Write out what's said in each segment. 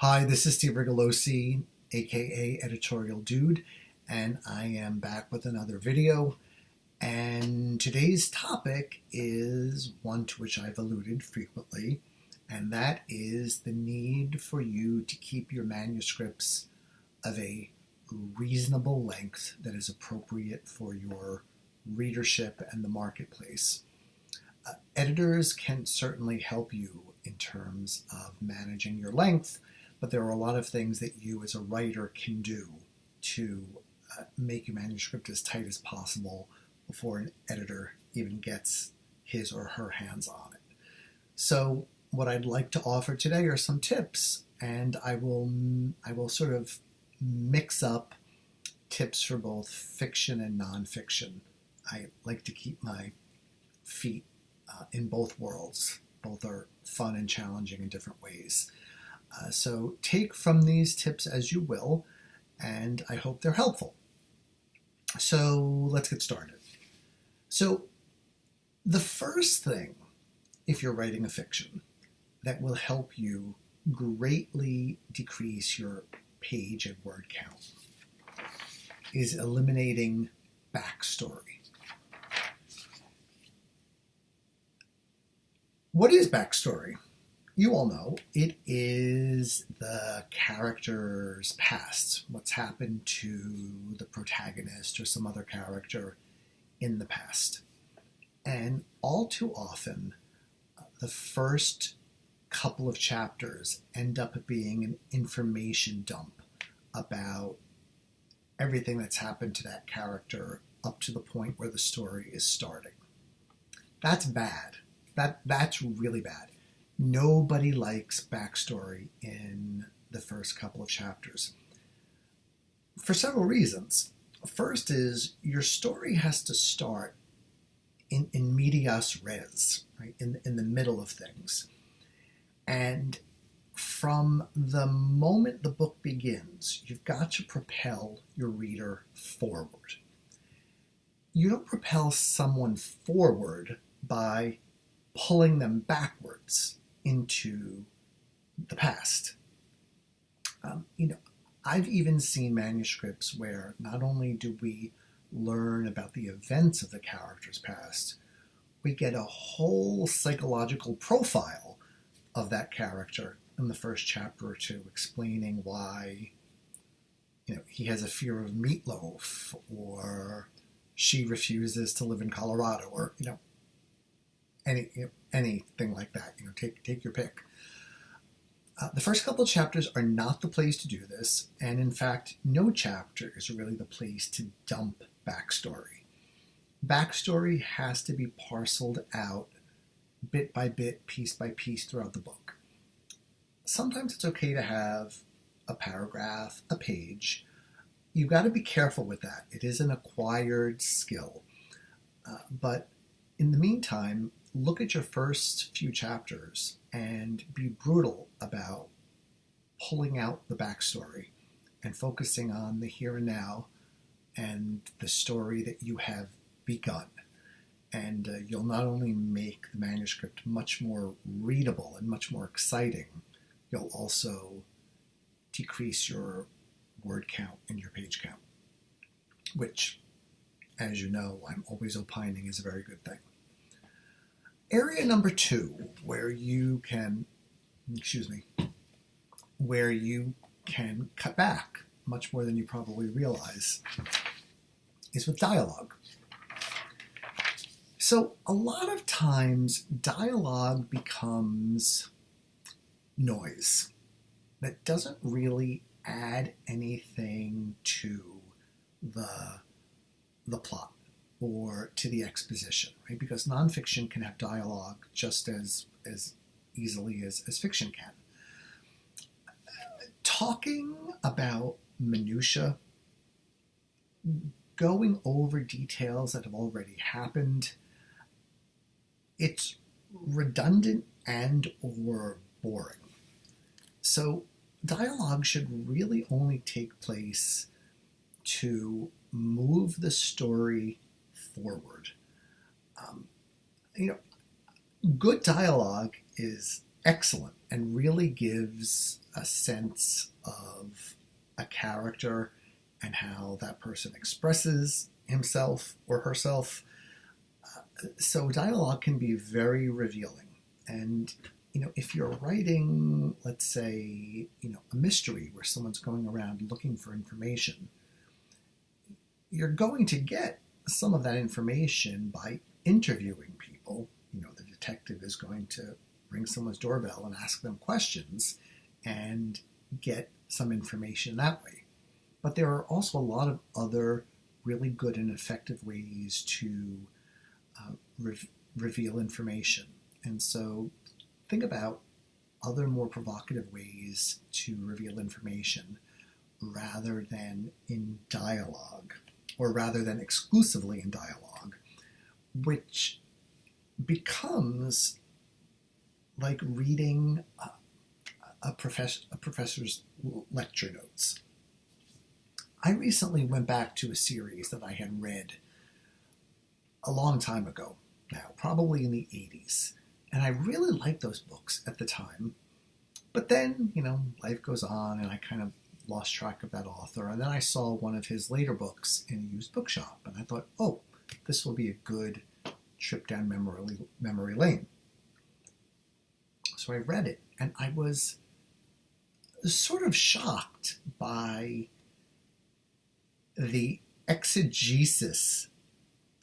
Hi, this is Steve Rigolosi, aka Editorial Dude, and I am back with another video. And today's topic is one to which I've alluded frequently, and that is the need for you to keep your manuscripts of a reasonable length that is appropriate for your readership and the marketplace. Editors can certainly help you in terms of managing your length, but there are a lot of things that you as a writer can do to make your manuscript as tight as possible before an editor even gets his or her hands on it. So what I'd like to offer today are some tips, and I will sort of mix up tips for both fiction and nonfiction. I like to keep my feet in both worlds. Both are fun and challenging in different ways. So take from these tips as you will, and I hope they're helpful. So let's get started. So the first thing, if you're writing a fiction, that will help you greatly decrease your page and word count is eliminating backstory. What is backstory? You all know it is the character's past, what's happened to the protagonist or some other character in the past. And all too often, the first couple of chapters end up being an information dump about everything that's happened to that character up to the point where the story is starting. That's bad. That's really bad. Nobody likes backstory in the first couple of chapters for several reasons. First is your story has to start in medias res, right? In the middle of things. And from the moment the book begins, you've got to propel your reader forward. You don't propel someone forward by pulling them backwards into the past. I've even seen manuscripts where not only do we learn about the events of the character's past, we get a whole psychological profile of that character in the first chapter or two, explaining why he has a fear of meatloaf, or she refuses to live in Colorado, or anything like that. Take your pick. The first couple of chapters are not the place to do this, and in fact, no chapter is really the place to dump backstory. Backstory has to be parceled out bit by bit, piece by piece throughout the book. Sometimes it's okay to have a paragraph, a page. You've got to be careful with that. It is an acquired skill. But in the meantime, look at your first few chapters and be brutal about pulling out the backstory and focusing on the here and now and the story that you have begun. And you'll not only make the manuscript much more readable and much more exciting, you'll also decrease your word count and your page count, which, as you know, I'm always opining is a very good thing. Area number two, where you can cut back much more than you probably realize, is with dialogue. So a lot of times dialogue becomes noise that doesn't really add anything to the plot or to the exposition, right? Because nonfiction can have dialogue just as easily as fiction can. Talking about minutia, going over details that have already happened, it's redundant and or boring. So dialogue should really only take place to move the story forward. Good dialogue is excellent and really gives a sense of a character and how that person expresses himself or herself. So dialogue can be very revealing. And, if you're writing, let's say, a mystery where someone's going around looking for information, you're going to get some of that information by interviewing people. The detective is going to ring someone's doorbell and ask them questions and get some information that way. But there are also a lot of other really good and effective ways to reveal information. And so think about other more provocative ways to reveal information rather than in dialogue, or rather than exclusively in dialogue, which becomes like reading a professor's lecture notes. I recently went back to a series that I had read a long time ago now, probably in the 80s. And I really liked those books at the time. But then, life goes on and I kind of lost track of that author. And then I saw one of his later books in a used bookshop. And I thought, oh, this will be a good trip down memory lane. So I read it and I was sort of shocked by the exegesis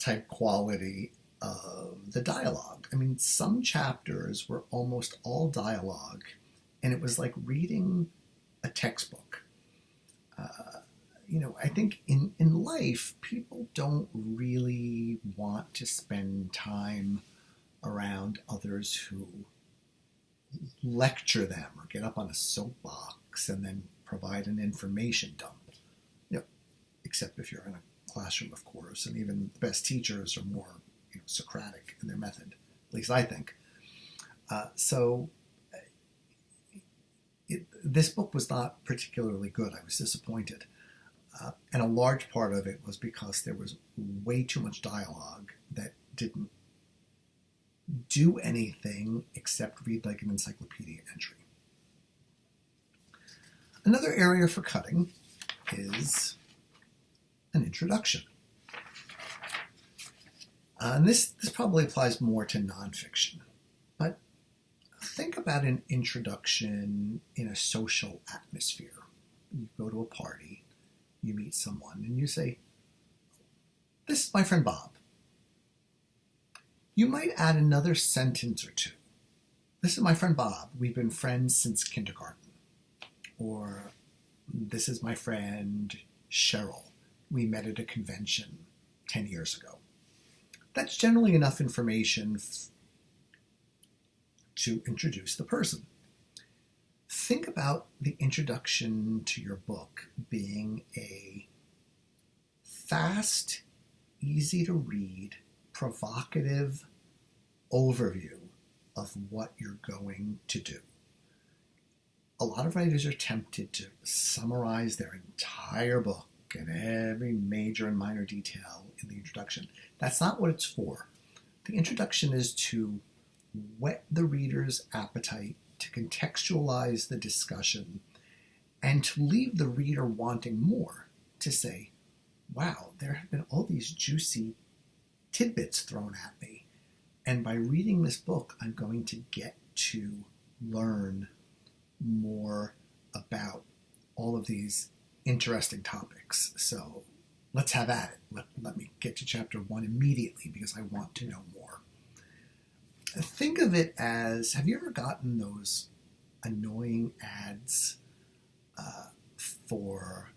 type quality of the dialogue. I mean, some chapters were almost all dialogue, and it was like reading a textbook. I think in life, people don't really want to spend time around others who lecture them or get up on a soapbox and then provide an information dump. Except if you're in a classroom, of course, and even the best teachers are more Socratic in their method, at least I think. This book was not particularly good. I was disappointed. And a large part of it was because there was way too much dialogue that didn't do anything except read like an encyclopedia entry. Another area for cutting is an introduction. And this probably applies more to nonfiction, but think about an introduction in a social atmosphere. You go to a party, you meet someone, and you say, "This is my friend Bob." You might add another sentence or two. "This is my friend Bob. We've been friends since kindergarten." Or, "This is my friend Cheryl. We met at a convention 10 years ago." That's generally enough information to introduce the person. Think about the introduction to your book being a fast, easy to read, provocative overview of what you're going to do. A lot of writers are tempted to summarize their entire book and every major and minor detail in the introduction. That's not what it's for. The introduction is to whet the reader's appetite, to contextualize the discussion, and to leave the reader wanting more, to say, wow, there have been all these juicy tidbits thrown at me, and by reading this book, I'm going to get to learn more about all of these interesting topics. So let's have at it. Let me get to chapter 1 immediately because I want to know more. Think of it as, have you ever gotten those annoying ads for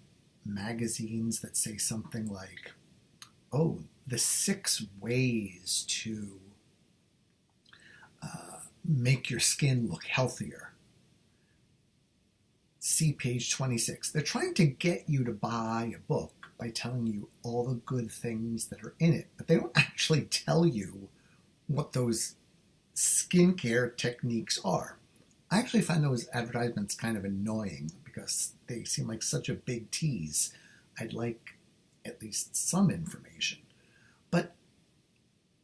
magazines that say something like, oh, the 6 ways to make your skin look healthier? See page 26. They're trying to get you to buy a book by telling you all the good things that are in it, but they don't actually tell you what those skincare techniques are. I actually find those advertisements kind of annoying because they seem like such a big tease. I'd like at least some information. But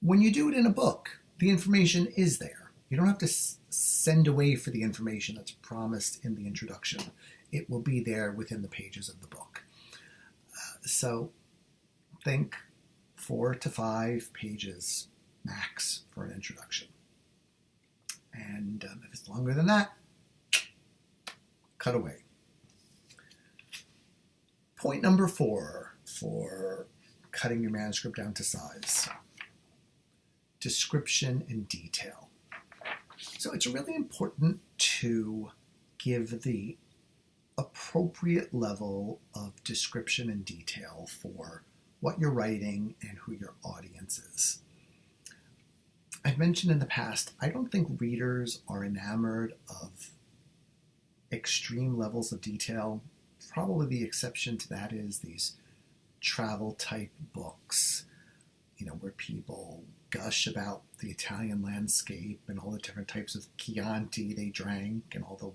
when you do it in a book, the information is there. You don't have to send away for the information that's promised in the introduction. It will be there within the pages of the book. So think 4 to 5 pages max for an introduction. And if it's longer than that, cut away. Point number 4 for cutting your manuscript down to size: description and detail. So it's really important to give the appropriate level of description and detail for what you're writing and who your audience is. I've mentioned in the past, I don't think readers are enamored of extreme levels of detail. Probably the exception to that is these travel type books, where people gush about the Italian landscape and all the different types of Chianti they drank and all the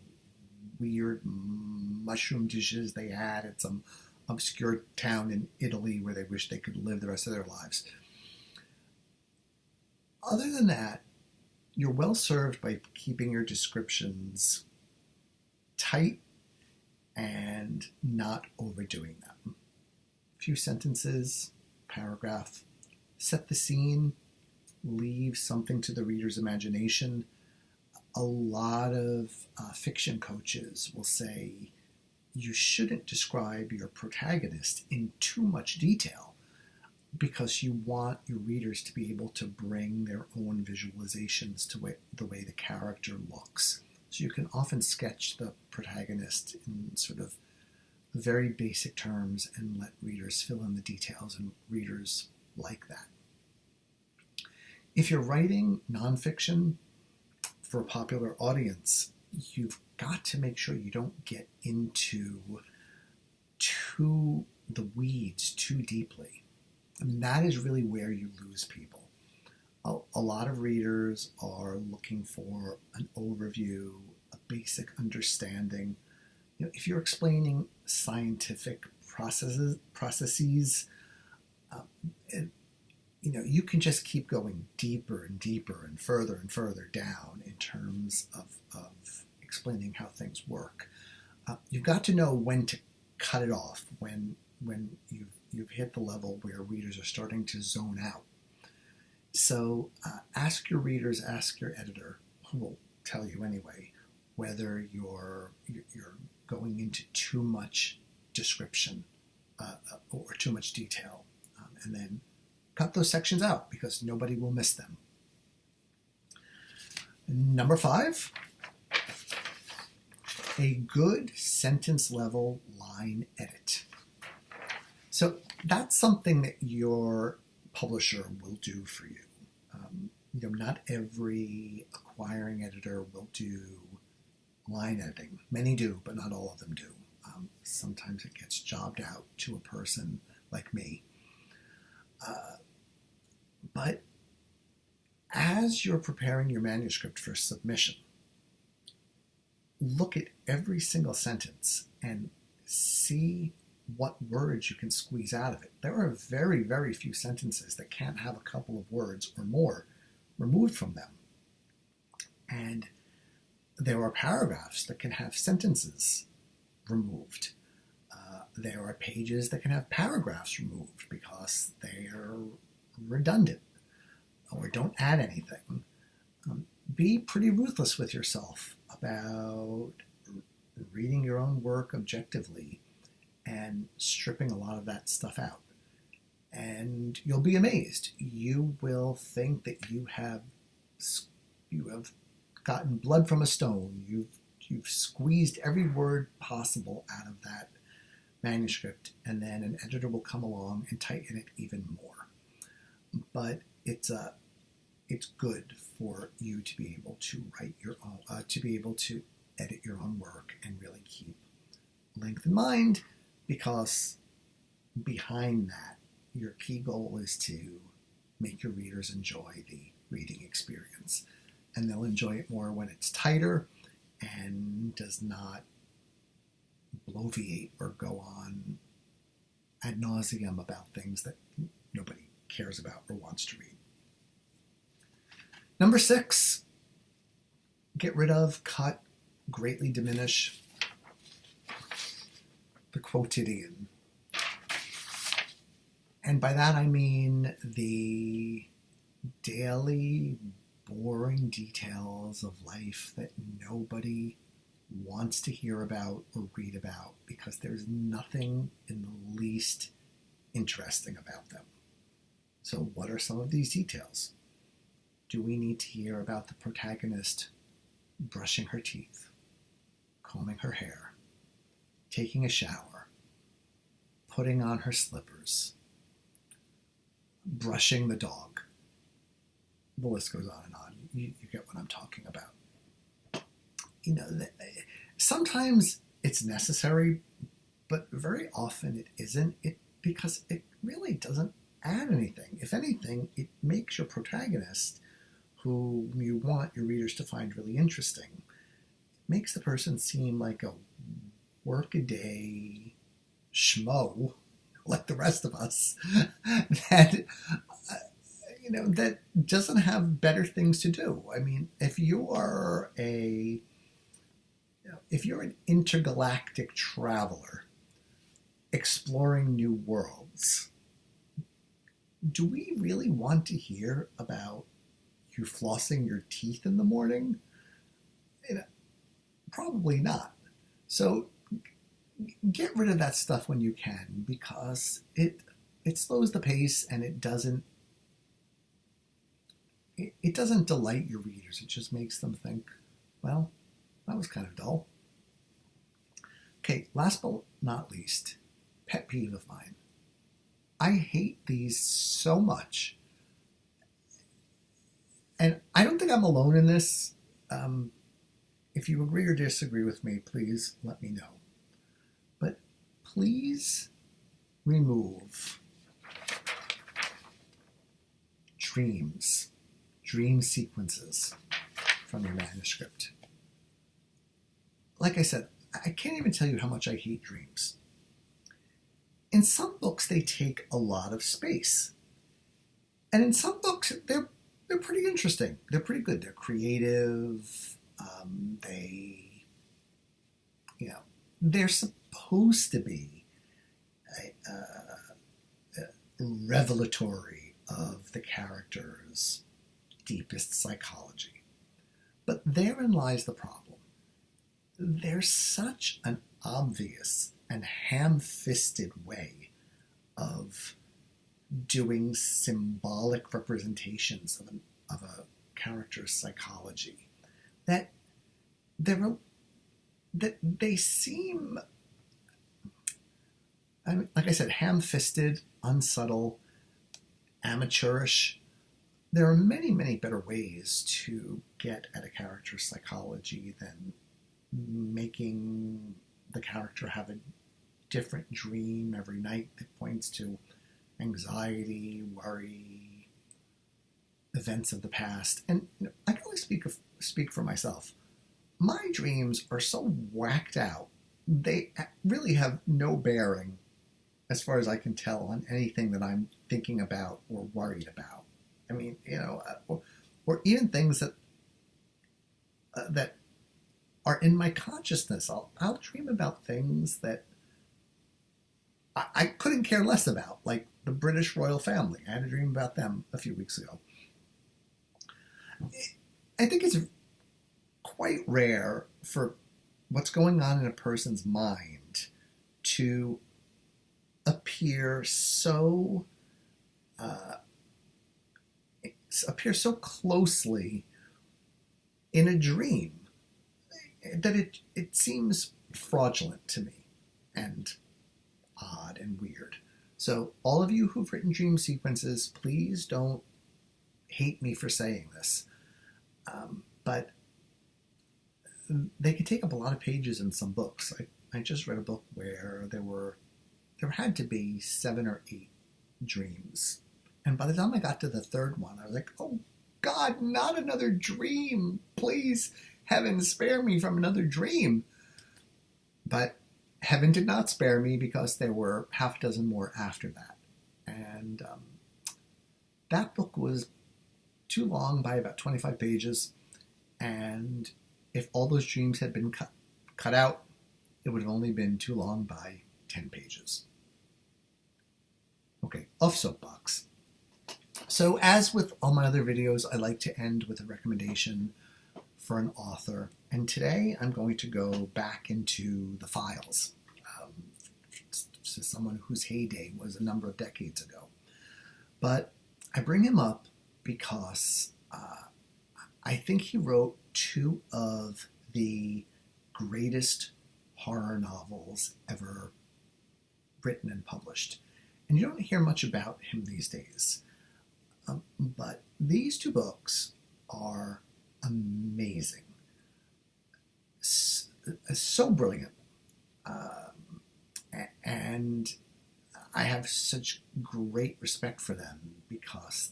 weird mushroom dishes they had at some obscure town in Italy where they wish they could live the rest of their lives. Other than that, you're well served by keeping your descriptions tight and not overdoing them. A few sentences, paragraph, set the scene, leave something to the reader's imagination. A lot of fiction coaches will say you shouldn't describe your protagonist in too much detail because you want your readers to be able to bring their own visualizations to the way the character looks. So you can often sketch the protagonist in sort of very basic terms and let readers fill in the details, and readers like that. If you're writing nonfiction for a popular audience, you've got to make sure you don't get into the weeds too deeply. I mean, that is really where you lose people. A lot of readers are looking for an overview, a basic understanding. If you're explaining scientific processes, you can just keep going deeper and deeper and further down in terms of explaining how things work. You've got to know when to cut it off, when you've hit the level where readers are starting to zone out. So ask your readers, ask your editor, who will tell you anyway, whether you're going into too much description or too much detail, and then cut those sections out because nobody will miss them. Number 5, a good sentence level line edit. So that's something that your publisher will do for you. Not every acquiring editor will do line editing. Many do, but not all of them do. Sometimes it gets jobbed out to a person like me. But as you're preparing your manuscript for submission, look at every single sentence and see what words you can squeeze out of it. There are very, very few sentences that can't have a couple of words or more removed from them. And there are paragraphs that can have sentences removed. There are pages that can have paragraphs removed because they are redundant or don't add anything. Be pretty ruthless with yourself about reading your own work objectively and stripping a lot of that stuff out. And you'll be amazed. You will think that you have gotten blood from a stone. You've squeezed every word possible out of that manuscript, and then an editor will come along and tighten it even more. But it's good for you to be able to write your own, to be able to edit your own work and really keep length in mind, because behind that, your key goal is to make your readers enjoy the reading experience. And they'll enjoy it more when it's tighter and does not bloviate or go on ad nauseum about things that nobody cares about or wants to read. Number 6, get rid of, cut, greatly diminish the quotidian. And by that I mean the daily, boring details of life that nobody wants to hear about or read about because there's nothing in the least interesting about them. So what are some of these details? Do we need to hear about the protagonist brushing her teeth, combing her hair, taking a shower, putting on her slippers, brushing the dog? The list goes on and on. You get what I'm talking about. You know, sometimes it's necessary, but very often it isn't. Because it really doesn't add anything. If anything, it makes your protagonist, who you want your readers to find really interesting, makes the person seem like a workaday schmo, like the rest of us, that that doesn't have better things to do. I mean, if you're an intergalactic traveler exploring new worlds, do we really want to hear about you flossing your teeth in the morning? Probably not. So get rid of that stuff when you can, because it slows the pace and it doesn't delight your readers. It just makes them think, well, that was kind of dull. Okay, last but not least, pet peeve of mine. I hate these so much. And I don't think I'm alone in this. If you agree or disagree with me, please let me know. But please remove dream sequences from your manuscript. Like I said, I can't even tell you how much I hate dreams. In some books, they take a lot of space. And in some books, they're pretty interesting. They're pretty good. They're creative. They're supposed to be revelatory of the character's deepest psychology. But therein lies the problem. There's such an obvious and ham-fisted way of doing symbolic representations of a character's psychology that they seem, like I said, ham-fisted, unsubtle, amateurish. There are many, many better ways to get at a character's psychology than making the character have a different dream every night that points to anxiety, worry, events of the past. And I can only speak for myself. My dreams are so whacked out, they really have no bearing, as far as I can tell, on anything that I'm thinking about or worried about. I mean, or even things that are in my consciousness. I'll dream about things that I couldn't care less about, like the British royal family. I had a dream about them a few weeks ago. I think it's quite rare for what's going on in a person's mind to appear so closely in a dream that it seems fraudulent to me and odd and weird. So all of you who've written dream sequences, please don't hate me for saying this. But they could take up a lot of pages in some books. I just read a book where there had to be 7 or 8 dreams. And by the time I got to the third one, I was like, oh God, not another dream. Please, heaven, spare me from another dream. But heaven did not spare me, because there were half a dozen more after that. And that book was too long by about 25 pages. And if all those dreams had been cut out, it would have only been too long by 10 pages. Okay, off soapbox. So as with all my other videos, I like to end with a recommendation for an author. And today I'm going to go back into the files. To someone whose heyday was a number of decades ago. But I bring him up because I think he wrote two of the greatest horror novels ever written and published. And you don't hear much about him these days. But these two books are amazing. So brilliant. And I have such great respect for them because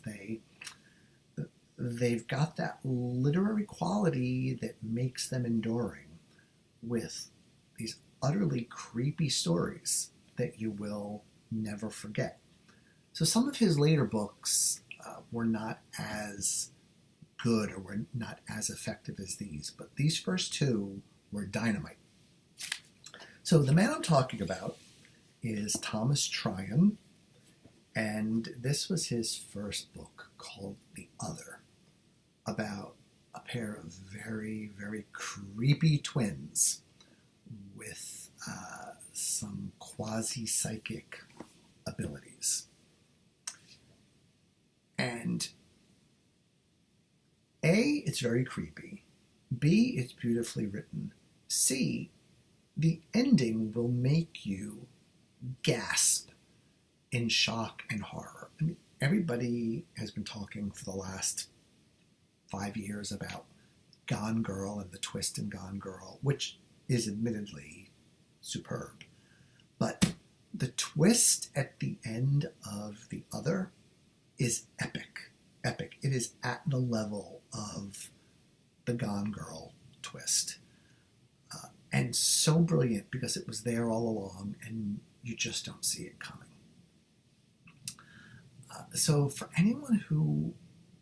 they've got that literary quality that makes them enduring with these utterly creepy stories that you will never forget. So some of his later books were not as good or were not as effective as these, but these first two were dynamite. So the man I'm talking about is Thomas Tryon, and this was his first book called The Other, about a pair of very, very creepy twins with some quasi-psychic abilities. And A, it's very creepy. B, it's beautifully written. C, the ending will make you gasp in shock and horror. I mean, everybody has been talking for the last 5 years about Gone Girl and the twist in Gone Girl, which is admittedly superb. But the twist at the end of The Other is epic. Epic. It is at the level of the Gone Girl twist. And so brilliant because it was there all along and you just don't see it coming. So for anyone who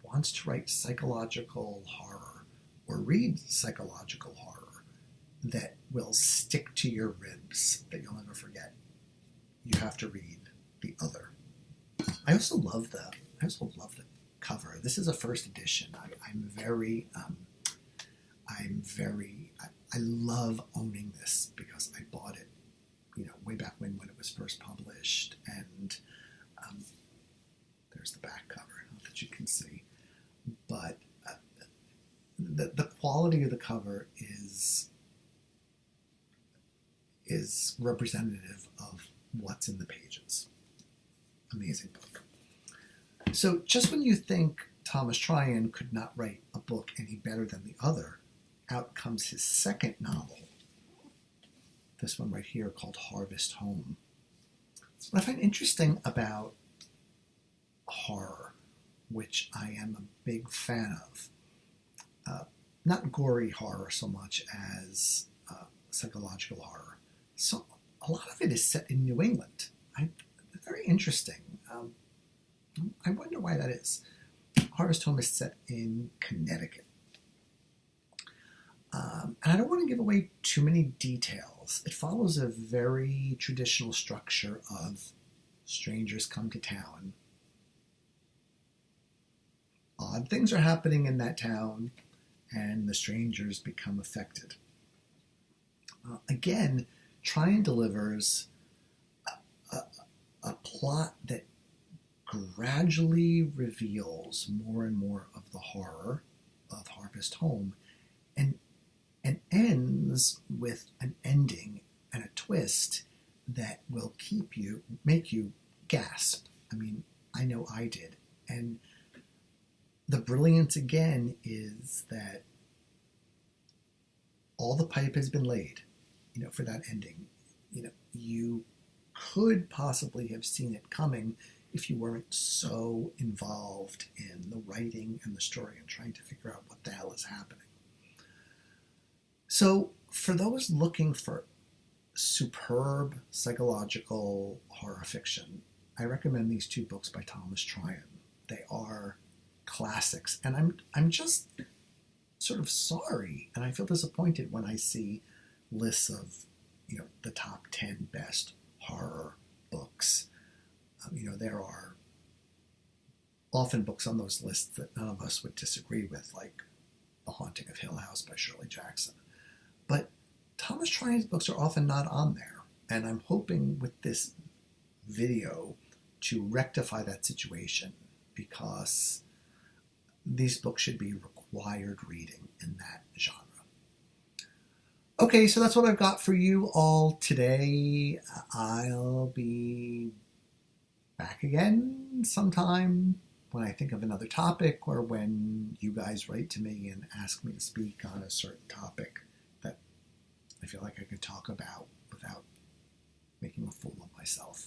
wants to write psychological horror or read psychological horror that will stick to your ribs, that you'll never forget, you have to read The Other. I also love the cover. This is a first edition. I love owning this because I bought it, way back when it was first published. And there's the back cover, not that you can see. But the quality of the cover is representative of what's in the pages. Amazing book. So just when you think Thomas Tryon could not write a book any better than The Other, out comes his second novel, this one right here called Harvest Home. What I find interesting about horror, which I am a big fan of, not gory horror so much as psychological horror. So a lot of it is set in New England. Very interesting. I wonder why that is. Harvest Home is set in Connecticut. And I don't want to give away too many details. It follows a very traditional structure of strangers come to town. Odd things are happening in that town, and the strangers become affected. Again, Tryon delivers a plot that gradually reveals more and more of the horror of Harvest Home, and ends with an ending and a twist that will make you gasp. I mean, I know I did. And the brilliance again is that all the pipe has been laid, for that ending. You could possibly have seen it coming if you weren't so involved in the writing and the story and trying to figure out what the hell is happening. So for those looking for superb psychological horror fiction, I recommend these two books by Thomas Tryon. They are classics, and I'm just sort of sorry, and I feel disappointed when I see lists of, the top 10 best horror books. There are often books on those lists that none of us would disagree with, like The Haunting of Hill House by Shirley Jackson. But Thomas Tryon's books are often not on there, and I'm hoping with this video to rectify that situation, because these books should be required reading in that genre. Okay, so that's what I've got for you all today. I'll be back again sometime when I think of another topic, or when you guys write to me and ask me to speak on a certain topic that I feel like I could talk about without making a fool of myself.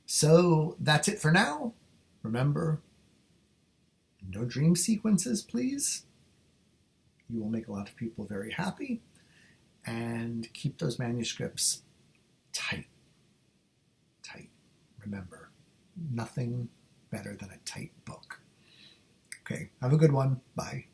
So that's it for now. Remember, no dream sequences, please. You will make a lot of people very happy. And keep those manuscripts tight. Tight. Remember, nothing better than a tight book. Okay, have a good one. Bye.